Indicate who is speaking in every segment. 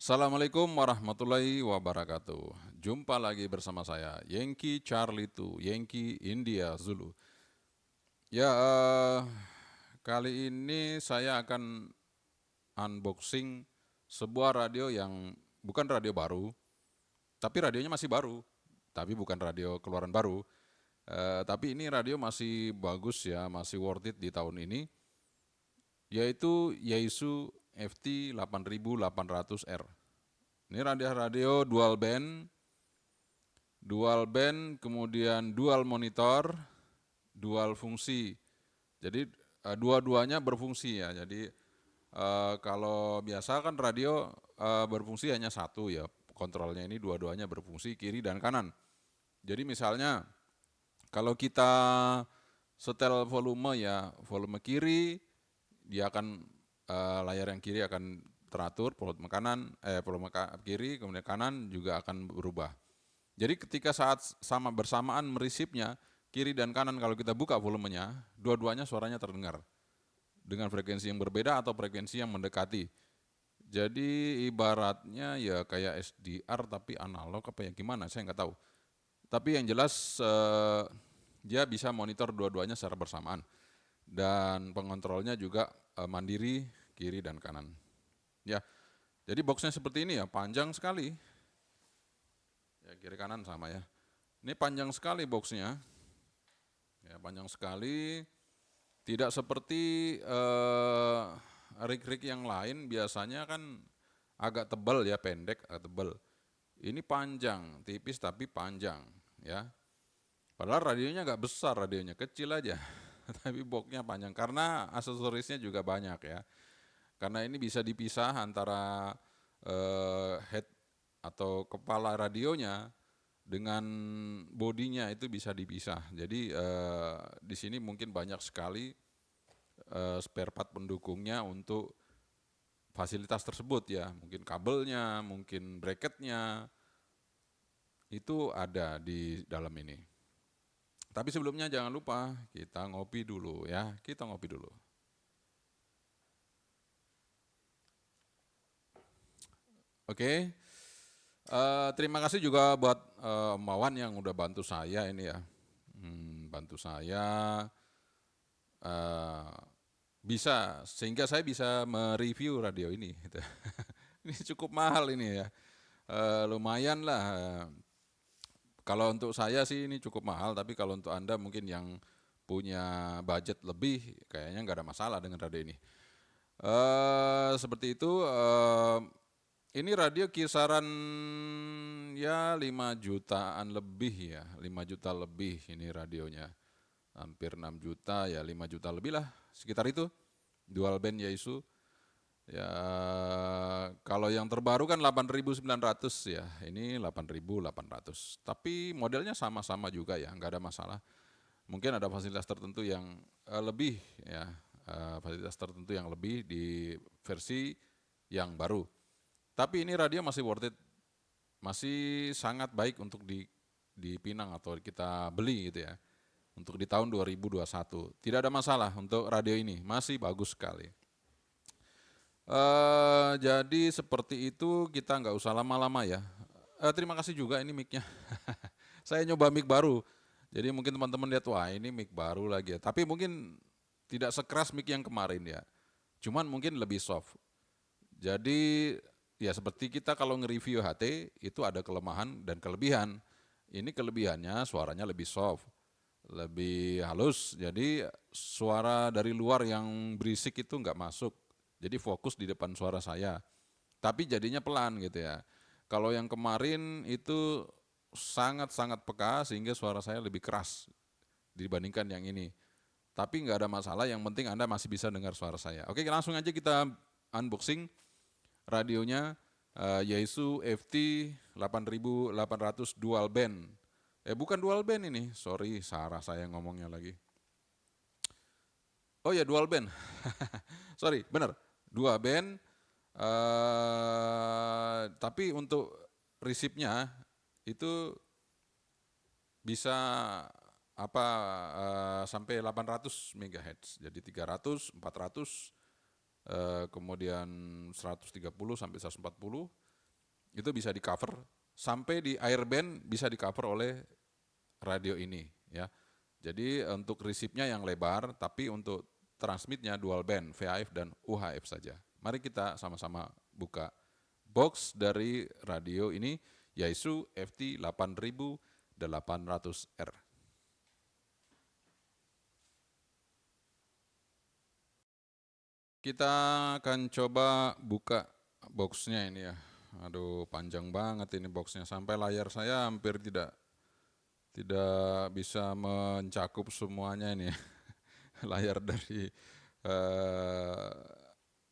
Speaker 1: Assalamualaikum warahmatullahi wabarakatuh. Jumpa lagi bersama saya, Yankee Charlie 2, Yankee India Zulu. Ya, kali ini saya akan unboxing sebuah radio yang bukan radio baru, tapi radionya masih baru. Tapi bukan radio keluaran baru. Tapi ini radio masih bagus ya, masih worth it di tahun ini, yaitu Yaesu FT 8800R. Ini radio dual band, kemudian dual monitor, dual fungsi. Jadi dua-duanya berfungsi ya. Jadi kalau biasa kan radio berfungsi hanya satu ya, kontrolnya ini dua-duanya berfungsi kiri dan kanan. Jadi misalnya kalau kita setel volume ya, volume kiri dia akan layar yang kiri akan teratur, volume kiri kemudian kanan juga akan berubah. Jadi ketika saat sama bersamaan merisipnya, kiri dan kanan kalau kita buka volumenya, dua-duanya suaranya terdengar dengan frekuensi yang berbeda atau frekuensi yang mendekati. Jadi ibaratnya ya kayak SDR tapi analog apa ya gimana, saya nggak tahu. Tapi yang jelas dia bisa monitor dua-duanya secara bersamaan. Dan pengontrolnya juga mandiri kiri dan kanan. Ya, jadi boxnya seperti ini ya, panjang sekali. Ya, kiri kanan sama ya. Ini panjang sekali boxnya. Ya, panjang sekali. Tidak seperti rig-rig yang lain biasanya kan agak tebal ya, pendek, agak tebal. Ini panjang, tipis tapi panjang ya. Padahal radionya nggak besar, radionya kecil aja. Tapi boxnya panjang karena aksesorisnya juga banyak ya. Karena ini bisa dipisah antara head atau kepala radionya dengan bodinya itu bisa dipisah. Jadi di sini mungkin banyak sekali spare part pendukungnya untuk fasilitas tersebut ya. Mungkin kabelnya, mungkin bracketnya itu ada di dalam ini. Tapi sebelumnya jangan lupa kita ngopi dulu ya, kita ngopi dulu. Oke, terima kasih juga buat Mawan yang udah bantu saya ini ya, bantu saya bisa sehingga saya bisa mereview radio ini. Gitu. Ini cukup mahal ini ya, lumayan lah. Kalau untuk saya sih ini cukup mahal, tapi kalau untuk Anda mungkin yang punya budget lebih, kayaknya nggak ada masalah dengan radio ini. Seperti itu, ini radio kisaran ya 5 jutaan lebih ya, 5 juta lebih ini radionya. Hampir 6 juta ya 5 juta lebih lah, sekitar itu. Dual band Yaesu. Ya kalau yang terbaru kan 8.900 ya, ini 8.800. Tapi modelnya sama-sama juga ya, nggak ada masalah. Mungkin ada fasilitas tertentu yang lebih ya, fasilitas tertentu yang lebih di versi yang baru. Tapi ini radio masih worth it, masih sangat baik untuk dipinang atau kita beli gitu ya. Untuk di tahun 2021 tidak ada masalah untuk radio ini, masih bagus sekali. Jadi seperti itu kita nggak usah lama-lama ya. Terima kasih juga ini mic-nya. Saya nyoba mic baru, jadi mungkin teman-teman lihat wah ini mic baru lagi ya. Tapi mungkin tidak sekeras mic yang kemarin ya. Cuman mungkin lebih soft. Jadi ya seperti kita kalau nge-review HT itu ada kelemahan dan kelebihan. Ini kelebihannya suaranya lebih soft, lebih halus. Jadi suara dari luar yang berisik itu nggak masuk. Jadi fokus di depan suara saya. Tapi jadinya pelan gitu ya. Kalau yang kemarin itu sangat-sangat peka sehingga suara saya lebih keras dibandingkan yang ini. Tapi nggak ada masalah, yang penting Anda masih bisa dengar suara saya. Oke, langsung aja kita unboxing radionya Yaesu FT 8800 dual band. Bukan dual band ini, sorry salah saya ngomongnya lagi. Oh ya dual band, sorry bener, dua band. Tapi untuk resipnya itu bisa sampai 800 MHz. Jadi 300, 400, kemudian 130 sampai 140. itu bisa di cover, sampai di airband bisa di cover oleh radio ini ya. Jadi untuk resipnya yang lebar, tapi untuk transmitnya dual band, VHF dan UHF saja. Mari kita sama-sama buka box dari radio ini, Yaesu FT 8800R. Kita akan coba buka boxnya ini ya. Aduh, panjang banget ini boxnya, sampai layar saya hampir tidak bisa mencakup semuanya ini ya. Layar dari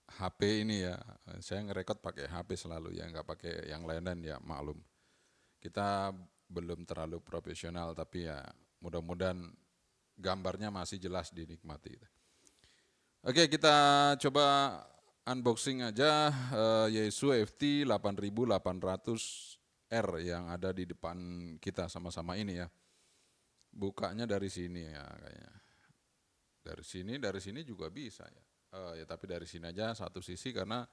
Speaker 1: HP ini ya. Saya ngerekod pakai HP selalu ya, nggak pakai yang lain ya, maklum. Kita belum terlalu profesional, tapi ya mudah-mudahan gambarnya masih jelas dinikmati. Oke, kita coba unboxing aja Yaesu FT 8800R yang ada di depan kita sama-sama ini ya. Bukanya dari sini ya kayaknya. Dari sini juga bisa ya. Ya tapi dari sini aja satu sisi karena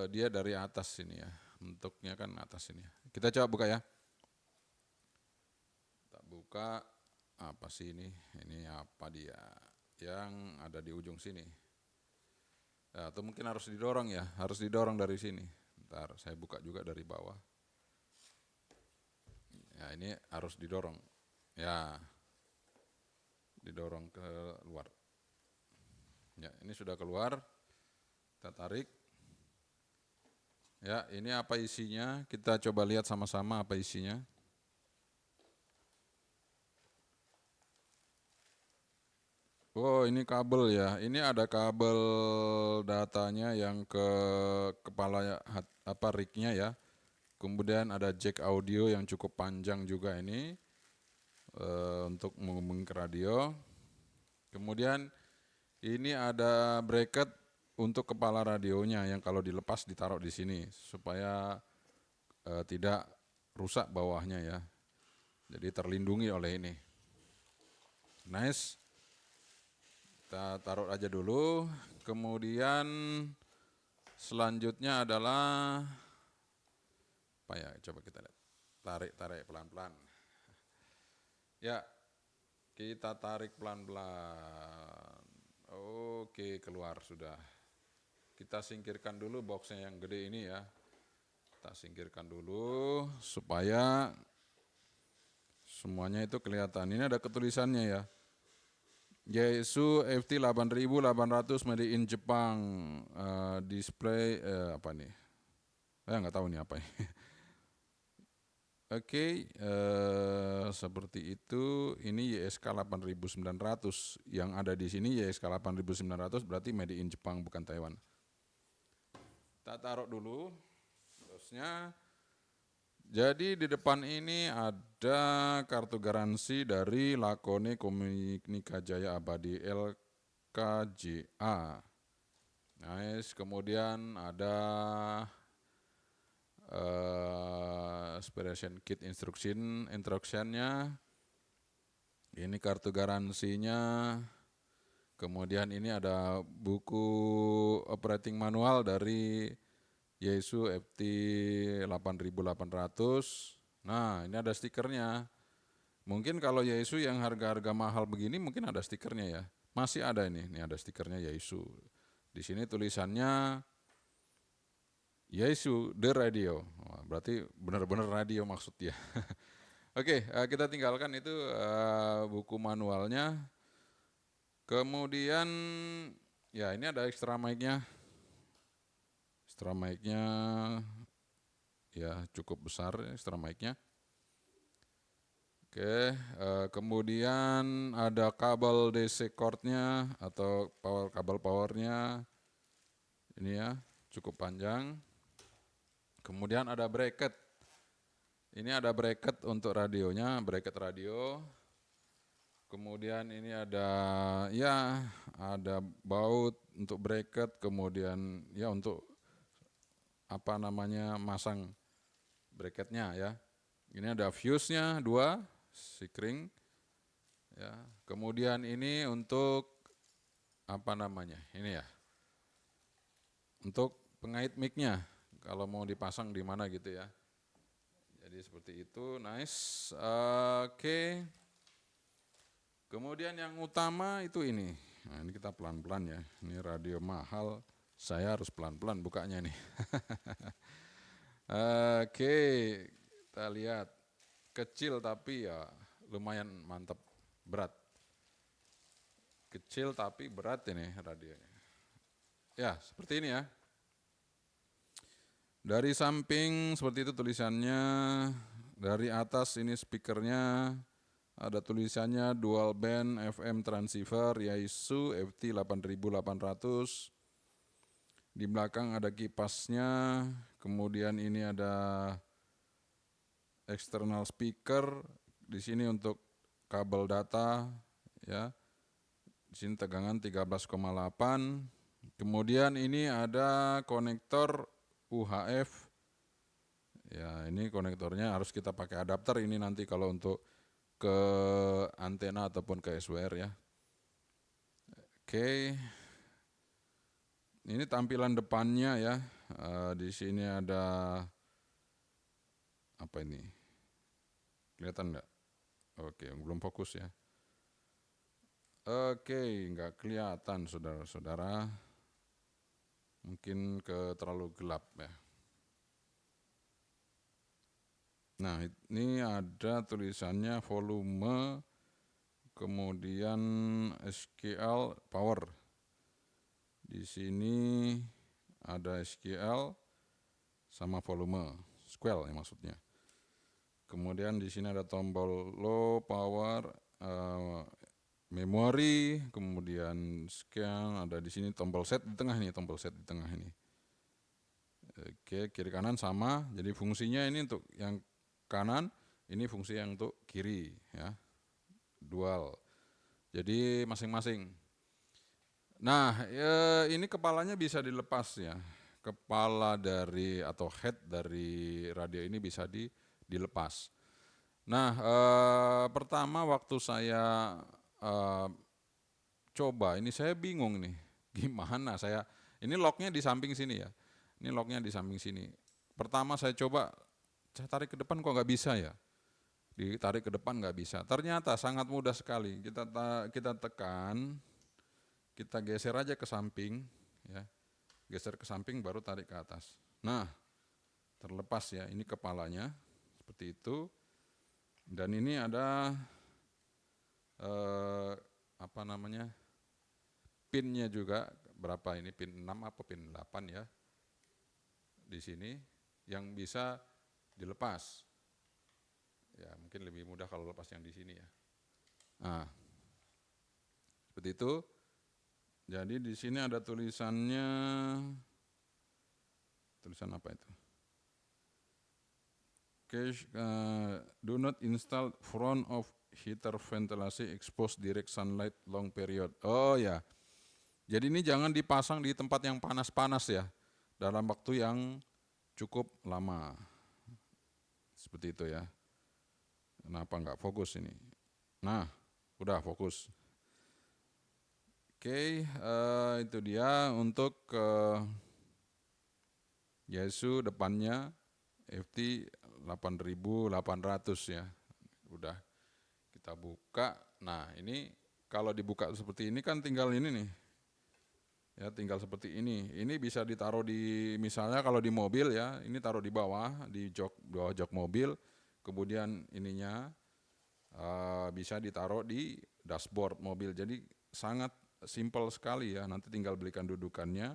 Speaker 1: dia dari atas sini ya. Bentuknya kan atas sini ya. Kita coba buka ya. Kita buka, apa sih ini? Ini apa dia? Yang ada di ujung sini. Ya, atau mungkin harus didorong ya, harus didorong dari sini. Ntar saya buka juga dari bawah. Ya ini harus didorong. Ya, didorong ke luar. Ya ini sudah keluar. Kita tarik. Ya ini apa isinya? Kita coba lihat sama-sama apa isinya. Oh ini kabel ya, ini ada kabel datanya yang ke kepala rig-nya ya. Kemudian ada jack audio yang cukup panjang juga ini untuk menghubungi ke radio. Kemudian ini ada bracket untuk kepala radionya yang kalau dilepas ditaruh di sini supaya tidak rusak bawahnya ya. Jadi terlindungi oleh ini. Nice. Kita taruh aja dulu, kemudian selanjutnya adalah apa ya, coba kita lihat, tarik pelan-pelan. Ya, kita tarik pelan-pelan. Oke, keluar sudah. Kita singkirkan dulu boxnya yang gede ini ya. Kita singkirkan dulu supaya semuanya itu kelihatan. Ini ada ketulisannya ya. Yaesu FT 8800 made in Jepang, display apa nih? Saya nggak tahu nih apa ini. Oke, seperti itu. Ini YSK 8900 yang ada di sini YSK 8900 berarti made in Jepang bukan Taiwan. Kita taruh dulu terusnya. Jadi di depan ini ada kartu garansi dari Lakone Komunika Jaya Abadi LKJA. Nice. Kemudian ada expiration kit instructionnya. Ini kartu garansinya. Kemudian ini ada buku operating manual dari Yaesu FT 8800. Nah, ini ada stikernya. Mungkin kalau Yaesu yang harga-harga mahal begini mungkin ada stikernya ya. Masih ada ini ada stikernya Yaesu. Di sini tulisannya Yaesu The Radio. Berarti benar-benar radio maksudnya. Oke, kita tinggalkan itu buku manualnya. Kemudian ya ini ada extra mic-nya. Extra mic-nya ya cukup besar extra mic-nya. Oke, kemudian ada kabel DC cord-nya atau kabel powernya. Ini ya, cukup panjang. Kemudian ada bracket. Ini ada bracket untuk radionya, bracket radio. Kemudian ini ada baut untuk bracket, kemudian ya untuk masang bracketnya ya. Ini ada fuse-nya 2, sikring. Ya. Kemudian ini untuk ini ya. Untuk pengait mic-nya. kalau mau dipasang di mana gitu ya. Jadi seperti itu, nice. Oke. Kemudian yang utama itu ini. Nah, ini kita pelan-pelan ya. Ini radio mahal, saya harus pelan-pelan bukanya nih. Oke, kita lihat. Kecil tapi ya lumayan mantap, berat. Kecil tapi berat ini radionya. Ya, seperti ini ya. Dari samping seperti itu tulisannya, dari atas ini speakernya, ada tulisannya dual band FM transceiver Yaesu FT 8800. Di belakang ada kipasnya, kemudian ini ada external speaker, di sini untuk kabel data ya. Di sini tegangan 13,8. Kemudian ini ada konektor UHF. Ya, ini konektornya harus kita pakai adapter ini nanti kalau untuk ke antena ataupun ke SWR ya. Oke. Ini tampilan depannya ya. Di sini ada apa ini? Kelihatan enggak? Oke, belum fokus ya. Oke, enggak kelihatan saudara-saudara. Mungkin terlalu gelap ya. Nah, ini ada tulisannya volume, kemudian SQL power. Di sini ada SQL sama volume, SQL ya maksudnya. Kemudian di sini ada tombol low power, memori, kemudian scan, ada di sini tombol set di tengah nih, tombol set di tengah ini. Oke, kiri kanan sama, jadi fungsinya ini untuk yang kanan, ini fungsi yang untuk kiri ya, dual. Jadi masing-masing. Nah, ini kepalanya bisa dilepas ya. Kepala dari atau head dari radio ini bisa dilepas. Nah, pertama waktu saya coba, ini saya bingung nih, gimana saya, ini locknya di samping sini ya. Ini locknya di samping sini. Pertama saya coba, saya tarik ke depan kok nggak bisa ya. Ditarik ke depan nggak bisa. Ternyata sangat mudah sekali. Kita tekan. Kita geser aja ke samping, ya, geser ke samping baru tarik ke atas. Nah, terlepas ya, ini kepalanya seperti itu. Dan ini ada apa namanya, pinnya juga, berapa ini, pin 6 apa pin 8 ya, di sini yang bisa dilepas. Ya, mungkin lebih mudah kalau lepas yang di sini ya. Nah, seperti itu. Jadi di sini ada tulisannya, tulisan apa itu? Do not install front of heater ventilasi expose direct sunlight long period. Oh ya, jadi ini jangan dipasang di tempat yang panas-panas ya, dalam waktu yang cukup lama. Seperti itu ya. Kenapa nggak fokus ini? Nah, udah fokus. Oke, itu dia untuk Yaesu depannya FT 8800 ya. Udah kita buka. Nah, ini kalau dibuka seperti ini kan tinggal ini nih. Ya, tinggal seperti ini. Ini bisa ditaruh di, misalnya kalau di mobil ya, ini taruh di bawah, di bawah jok mobil. Kemudian ininya bisa ditaruh di dashboard mobil. Jadi sangat simple sekali ya, nanti tinggal belikan dudukannya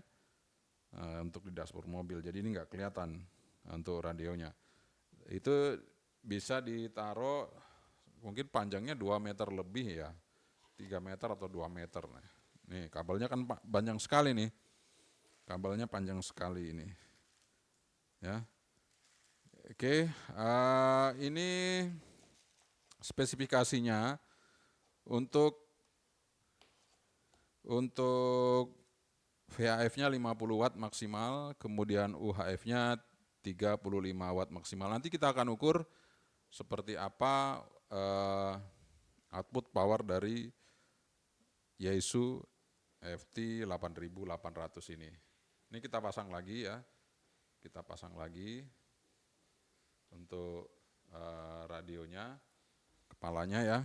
Speaker 1: untuk di dashboard mobil, jadi ini nggak kelihatan untuk radionya. Itu bisa ditaruh, mungkin panjangnya 2 meter lebih ya, 3 meter atau 2 meter. Nih kabelnya kan panjang sekali nih, kabelnya panjang sekali ini ya. Oke, ini spesifikasinya untuk VHF-nya 50 watt maksimal, kemudian UHF-nya 35 watt maksimal. Nanti kita akan ukur seperti apa output power dari Yaesu FT 8800 ini. Ini kita pasang lagi ya. kita pasang lagi untuk radionya, kepalanya ya.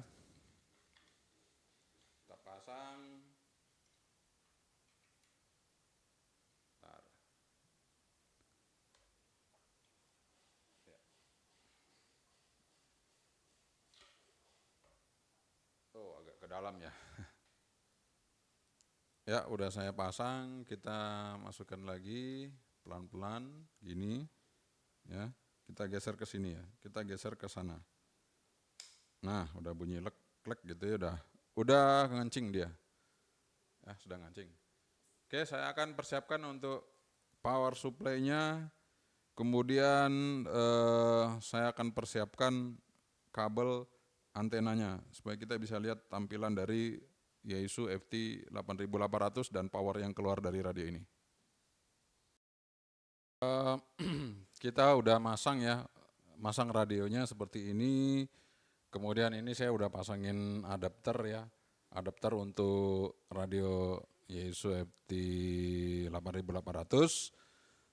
Speaker 1: Kita pasang. Bentar. Ya. Oh, agak ke dalam ya. Ya, udah saya pasang, kita masukkan lagi pelan-pelan gini ya. Kita geser ke sini ya. Kita geser ke sana. Nah, udah bunyi lek gitu ya, udah ngancing dia. Ya, sudah ngancing. Oke, saya akan persiapkan untuk power supply-nya. Kemudian saya akan persiapkan kabel antenanya supaya kita bisa lihat tampilan dari Yaesu FT 8800 dan power yang keluar dari radio ini. Kita udah masang ya, masang radionya seperti ini. Kemudian ini saya udah pasangin adapter ya, adapter untuk radio Yaesu FT 8800.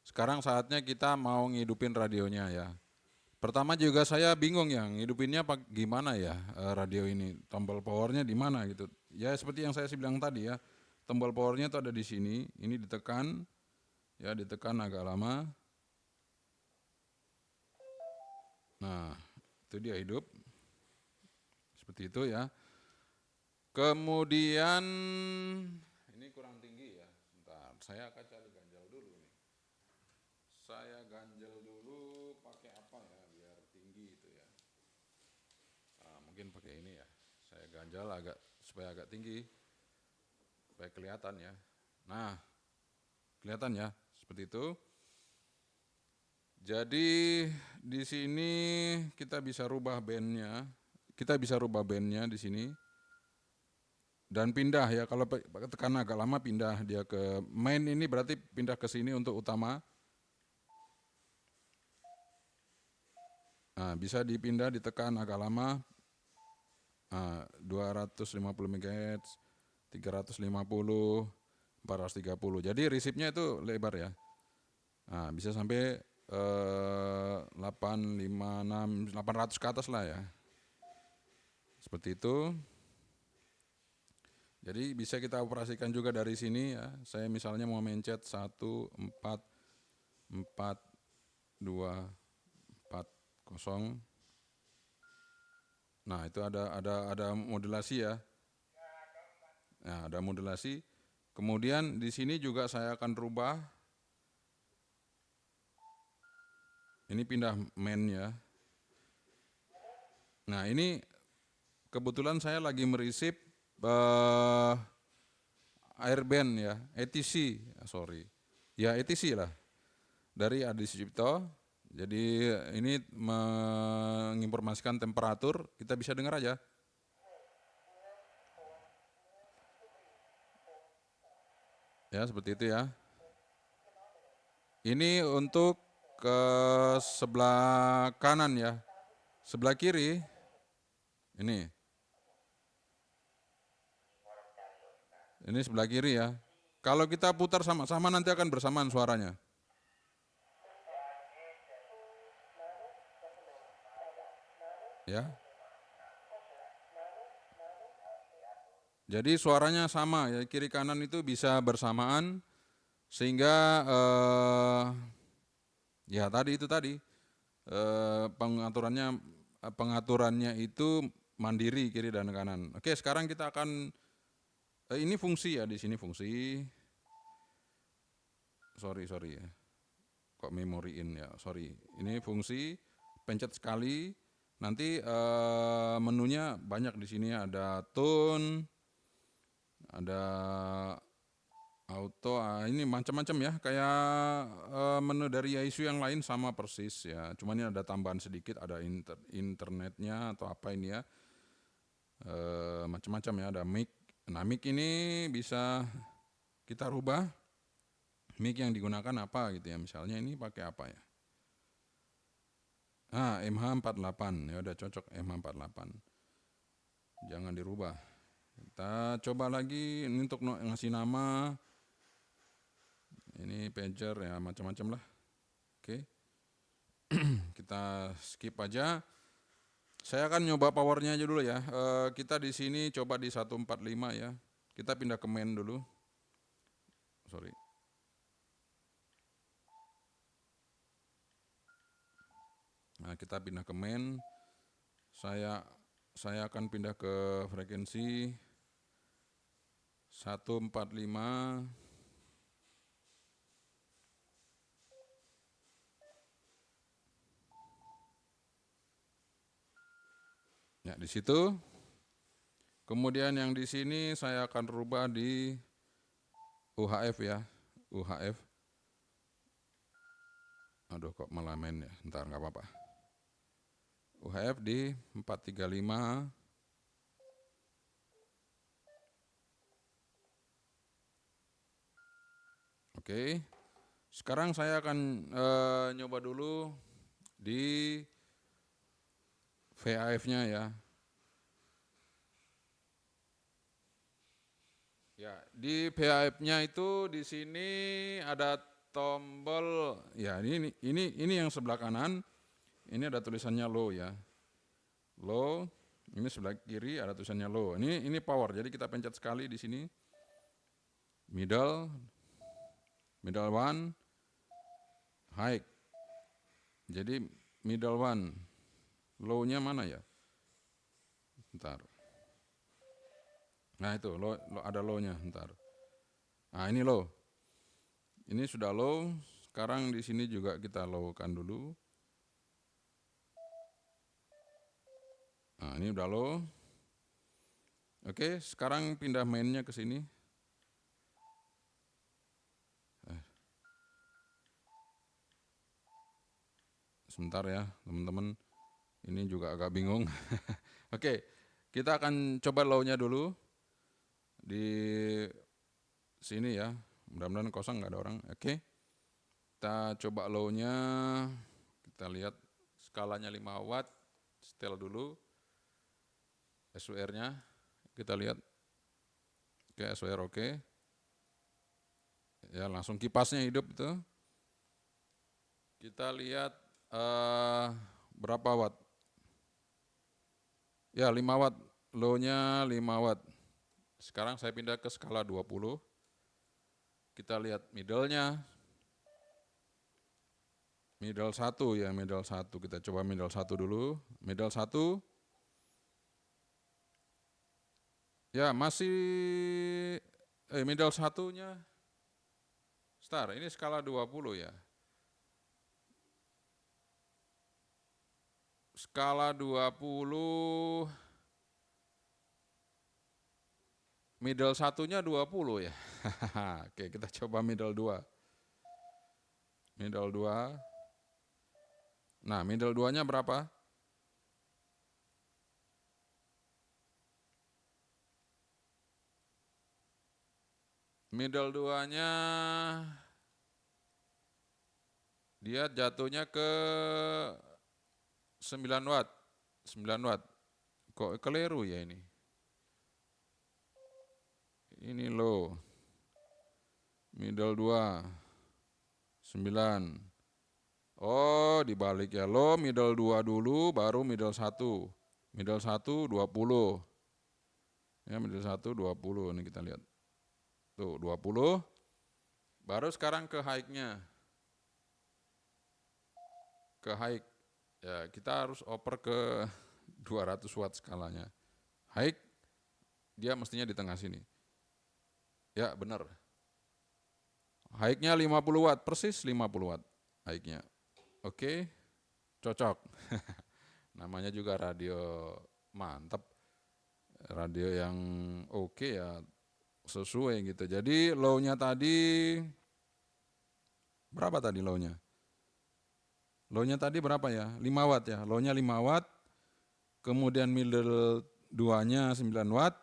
Speaker 1: Sekarang saatnya kita mau ngidupin radionya ya. Pertama juga saya bingung ya, ngidupinnya gimana ya radio ini, tombol powernya di mana gitu. Ya seperti yang saya bilang tadi ya, tombol powernya itu ada di sini, ini ditekan, ya ditekan agak lama. Nah, itu dia hidup, seperti itu ya. Kemudian, ini kurang tinggi ya, sebentar, saya akan cari ganjal dulu nih. Saya ganjel dulu pakai apa ya biar tinggi itu ya. Nah, mungkin pakai ini ya. Saya ganjal supaya agak tinggi, supaya kelihatan ya. Nah, kelihatan ya seperti itu. Jadi di sini kita bisa rubah bandnya, di sini dan pindah ya. Kalau tekan agak lama pindah dia ke main ini berarti pindah ke sini untuk utama. Nah, bisa dipindah, ditekan agak lama, 250 MHz, 350, 430. Jadi resipnya itu lebar ya. Nah, bisa sampai 856, 800 ke atas lah ya. Seperti itu. Jadi bisa kita operasikan juga dari sini ya. Saya misalnya mau mencet 1, 4, 4, 2, 40. Nah, itu ada modulasi ya. Nah, ada modulasi. Kemudian di sini juga saya akan rubah. Ini pindah main ya. Nah, ini kebetulan saya lagi merisip airband ya, ATC, sorry. Ya, ATC lah. Dari Adi Sucipto. Jadi ini menginformasikan temperatur, kita bisa dengar aja. Ya, seperti itu ya. Ini untuk ke sebelah kanan ya. Sebelah kiri, ini. Ini sebelah kiri ya. Kalau kita putar sama-sama nanti akan bersamaan suaranya. Ya. Jadi suaranya sama ya, kiri kanan itu bisa bersamaan sehingga ya tadi pengaturannya itu mandiri kiri dan kanan. Oke, sekarang kita akan ini fungsi ya, di sini fungsi. Sorry ya. Kok memory in ya, sorry. Ini fungsi, pencet sekali, nanti menunya banyak di sini, ada tone, ada auto, ini macam-macam ya, kayak menu dari Yaesu yang lain sama persis ya. Cuma ini ada tambahan sedikit, ada internetnya atau apa ini ya, macam-macam ya, ada mic. Nah, mic ini bisa kita rubah. Mic yang digunakan apa gitu ya, misalnya ini pakai apa ya. MH48, ya udah cocok MH48. Jangan dirubah. Kita coba lagi, ini untuk ngasih nama. Ini pager ya, macam-macam lah. Oke, kita skip aja. Saya akan nyoba powernya aja dulu ya. Kita di sini coba di 145 ya. Kita pindah ke main dulu. Sorry. Nah, kita pindah ke main. Saya akan pindah ke frekuensi 145. Ya, di situ. Kemudian yang di sini saya akan rubah di UHF ya. UHF. Aduh, kok malah main ya. Ntar nggak apa-apa. UHF di 435. Oke. Sekarang saya akan nyoba dulu di VAF-nya ya. Ya, di VAF-nya itu di sini ada tombol ya, ini yang sebelah kanan. Ini ada tulisannya low ya. Low, ini sebelah kiri ada tulisannya low. Ini power. Jadi kita pencet sekali di sini. Middle one, high. Jadi middle one. Low-nya mana ya? Bentar. Nah itu, low, ada low-nya, bentar. Nah ini low. Ini sudah low. Sekarang di sini juga kita low-kan dulu. Nah ini udah low. Oke, sekarang pindah mainnya ke sini. Sebentar ya teman-teman. Ini juga agak bingung. Oke, kita akan coba low-nya dulu. Di sini ya, mudah-mudahan kosong nggak ada orang. Oke, kita coba low-nya, kita lihat skalanya 5 watt, setel dulu. SWR-nya, kita lihat. Oke, SWR oke. Ya langsung kipasnya hidup itu. Kita lihat berapa watt. Ya 5 watt, low-nya 5 watt. Sekarang saya pindah ke skala 20. Kita lihat middle-nya. Middle 1 ya, middle 1. Kita coba middle 1 dulu. Middle 1. Ya masih, middle 1-nya. Star, ini skala 20 ya. Skala 20. Middle 1-nya 20 ya. Oke, kita coba middle 2. Middle 2. Nah, middle 2-nya berapa? Middle 2-nya dia jatuhnya ke 9 watt. 9 watt. Kok keliru ya ini? Ini low. Middle 2. 9. Oh, dibalik ya. Low middle 2 dulu, baru middle 1. Middle 1 20. Ya, middle 1 20. Ini kita lihat. Tuh, 20. Baru sekarang ke high-nya. Ke high. Ya, kita harus oper ke 200 watt skalanya. High, dia mestinya di tengah sini. Ya, benar. High-nya 50 watt, persis 50 watt high-nya. Oke, cocok. Namanya juga radio mantap. Radio yang oke ya, sesuai gitu. Jadi low-nya tadi, berapa tadi low-nya? Low-nya tadi berapa ya? 5 watt ya. Low-nya 5 watt. Kemudian middle 2-nya 9 watt.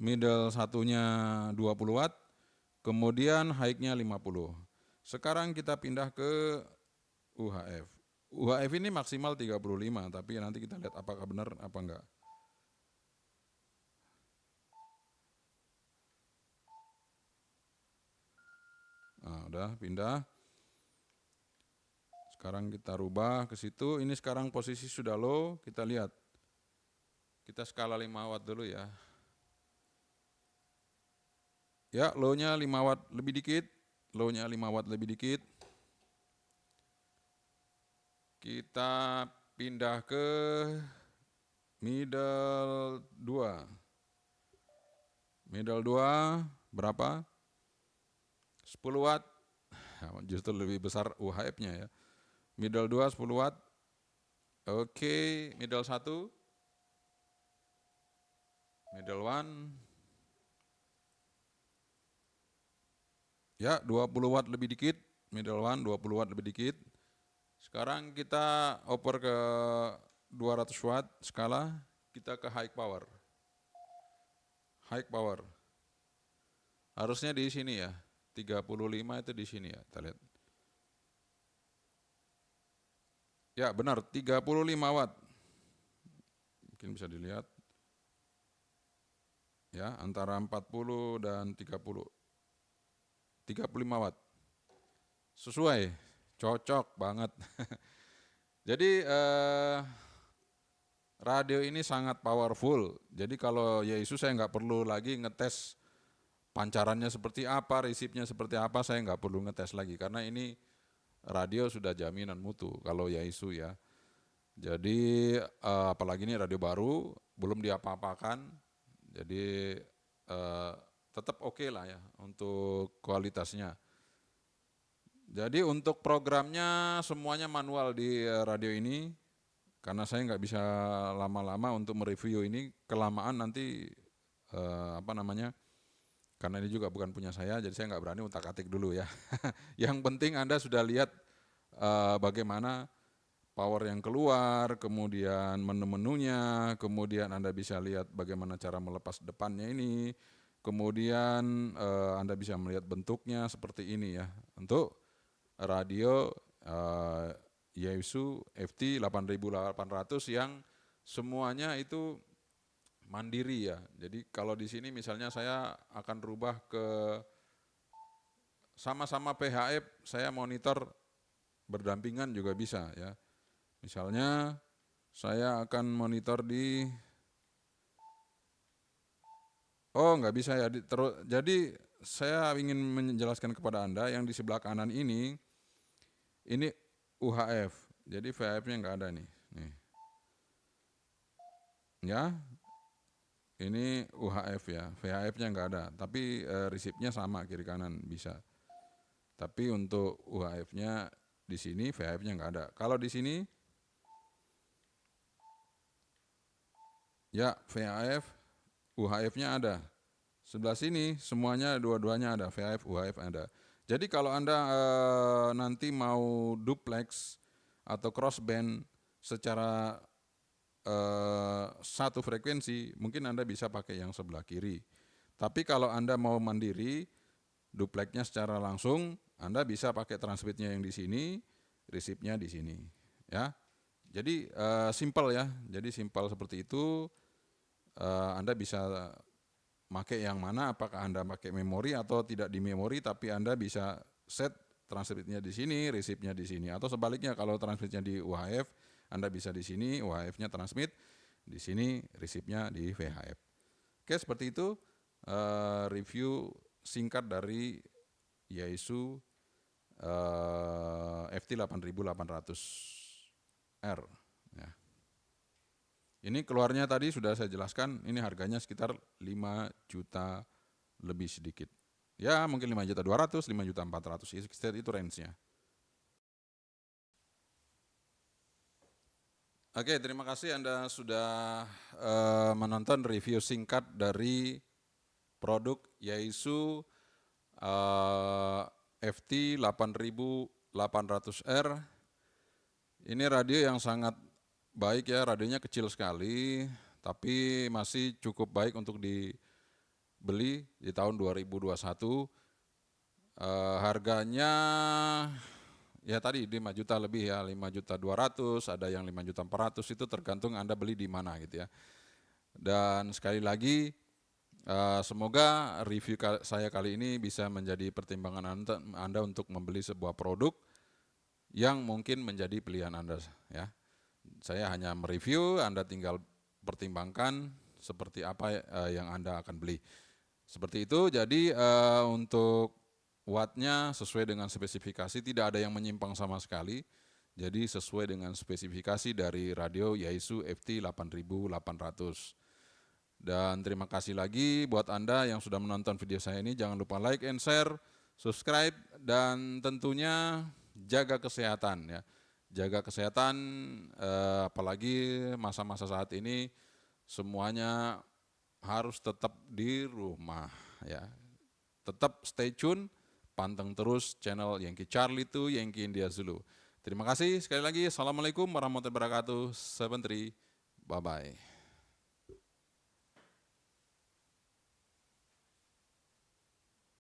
Speaker 1: Middle 1-nya 20 watt. Kemudian high-nya 50. Sekarang kita pindah ke UHF. UHF ini maksimal 35, tapi nanti kita lihat apakah benar apa enggak. Nah, udah pindah. Sekarang kita rubah ke situ, ini sekarang posisi sudah low, kita lihat. Kita skala 5 watt dulu ya. Ya, low-nya 5 watt lebih dikit, low-nya 5 watt lebih dikit. Kita pindah ke middle 2. Middle 2 berapa? 10 watt. Justru lebih besar UHF-nya ya. Middle 2 10 watt. Oke, middle 1. Middle 1. Ya, 20 watt lebih dikit. Middle 1 20 watt lebih dikit. Sekarang kita oper ke 200 watt skala, kita ke high power. High power. Harusnya di sini ya. 35 itu di sini ya, kita lihat. Ya, benar 35 watt. Mungkin bisa dilihat. Ya, antara 40 dan 30. 35 watt. Sesuai, cocok banget. Jadi radio ini sangat powerful. Jadi kalau Yesus saya nggak perlu lagi ngetes pancarannya seperti apa, resipnya seperti apa, saya nggak perlu ngetes lagi. Karena ini radio sudah jaminan mutu kalau Yesus ya. Jadi apalagi ini radio baru, belum diapa-apakan. Jadi tetap oke lah ya untuk kualitasnya. Jadi untuk programnya semuanya manual di radio ini, karena saya nggak bisa lama-lama untuk mereview ini, kelamaan nanti karena ini juga bukan punya saya, jadi saya nggak berani utak-atik dulu ya. Yang penting Anda sudah lihat bagaimana power yang keluar, kemudian menu-menunya, kemudian Anda bisa lihat bagaimana cara melepas depannya ini, kemudian Anda bisa melihat bentuknya seperti ini ya. Untuk radio Yaesu FT 8800 yang semuanya itu mandiri ya. Jadi kalau di sini misalnya saya akan rubah ke sama-sama PHF, saya monitor berdampingan juga bisa ya. Misalnya saya akan monitor di nggak bisa ya. Jadi saya ingin menjelaskan kepada Anda yang di sebelah kanan ini UHF. Jadi VHF-nya nggak ada nih. Ya, ini UHF ya. VHF-nya nggak ada. Tapi resipnya sama kiri kanan bisa. Tapi untuk UHF-nya di sini, VHF-nya nggak ada. Kalau di sini, ya VHF, UHF-nya ada. Sebelah sini semuanya dua-duanya ada, VHF, UHF ada. Jadi kalau Anda nanti mau duplex atau crossband secara satu frekuensi, mungkin Anda bisa pakai yang sebelah kiri. Tapi kalau Anda mau mandiri, duplexnya secara langsung, Anda bisa pakai transmitnya yang di sini, resipnya di sini. Ya, jadi simple ya. Jadi simple seperti itu. Anda bisa pakai yang mana, apakah Anda pakai memori atau tidak di memori, tapi Anda bisa set transmitnya di sini, resipnya di sini, atau sebaliknya kalau transmitnya di UHF, Anda bisa di sini UHF-nya transmit, di sini resipnya di VHF. Oke, seperti itu review singkat dari Yaesu FT 8800R. Ya. Ini keluarnya tadi sudah saya jelaskan, ini harganya sekitar 5 juta lebih sedikit. Ya mungkin 5.200.000, 5.400.000, itu range-nya. Oke, terima kasih Anda sudah menonton review singkat dari produk Yaesu FT 8800R. Ini radio yang sangat baik ya, radionya kecil sekali, tapi masih cukup baik untuk dibeli di tahun 2021. Harganya ya tadi 5 juta lebih ya, 5.200.000, ada yang 5.400.000, itu tergantung Anda beli di mana gitu ya. Dan sekali lagi semoga review saya kali ini bisa menjadi pertimbangan Anda untuk membeli sebuah produk yang mungkin menjadi pilihan Anda ya. Saya hanya mereview, Anda tinggal pertimbangkan seperti apa yang Anda akan beli. Seperti itu, jadi untuk wattnya sesuai dengan spesifikasi, tidak ada yang menyimpang sama sekali. Jadi sesuai dengan spesifikasi dari radio Yaesu FT 8800. Dan terima kasih lagi buat Anda yang sudah menonton video saya ini. Jangan lupa like and share, subscribe, dan tentunya jaga kesehatan ya. Jaga kesehatan, apalagi masa-masa saat ini semuanya harus tetap di rumah ya. Tetap stay tune, panteng terus channel Yankee Charlie itu Yankee India Zulu. Terima kasih sekali lagi. Assalamualaikum warahmatullahi wabarakatuh. 73, bye bye.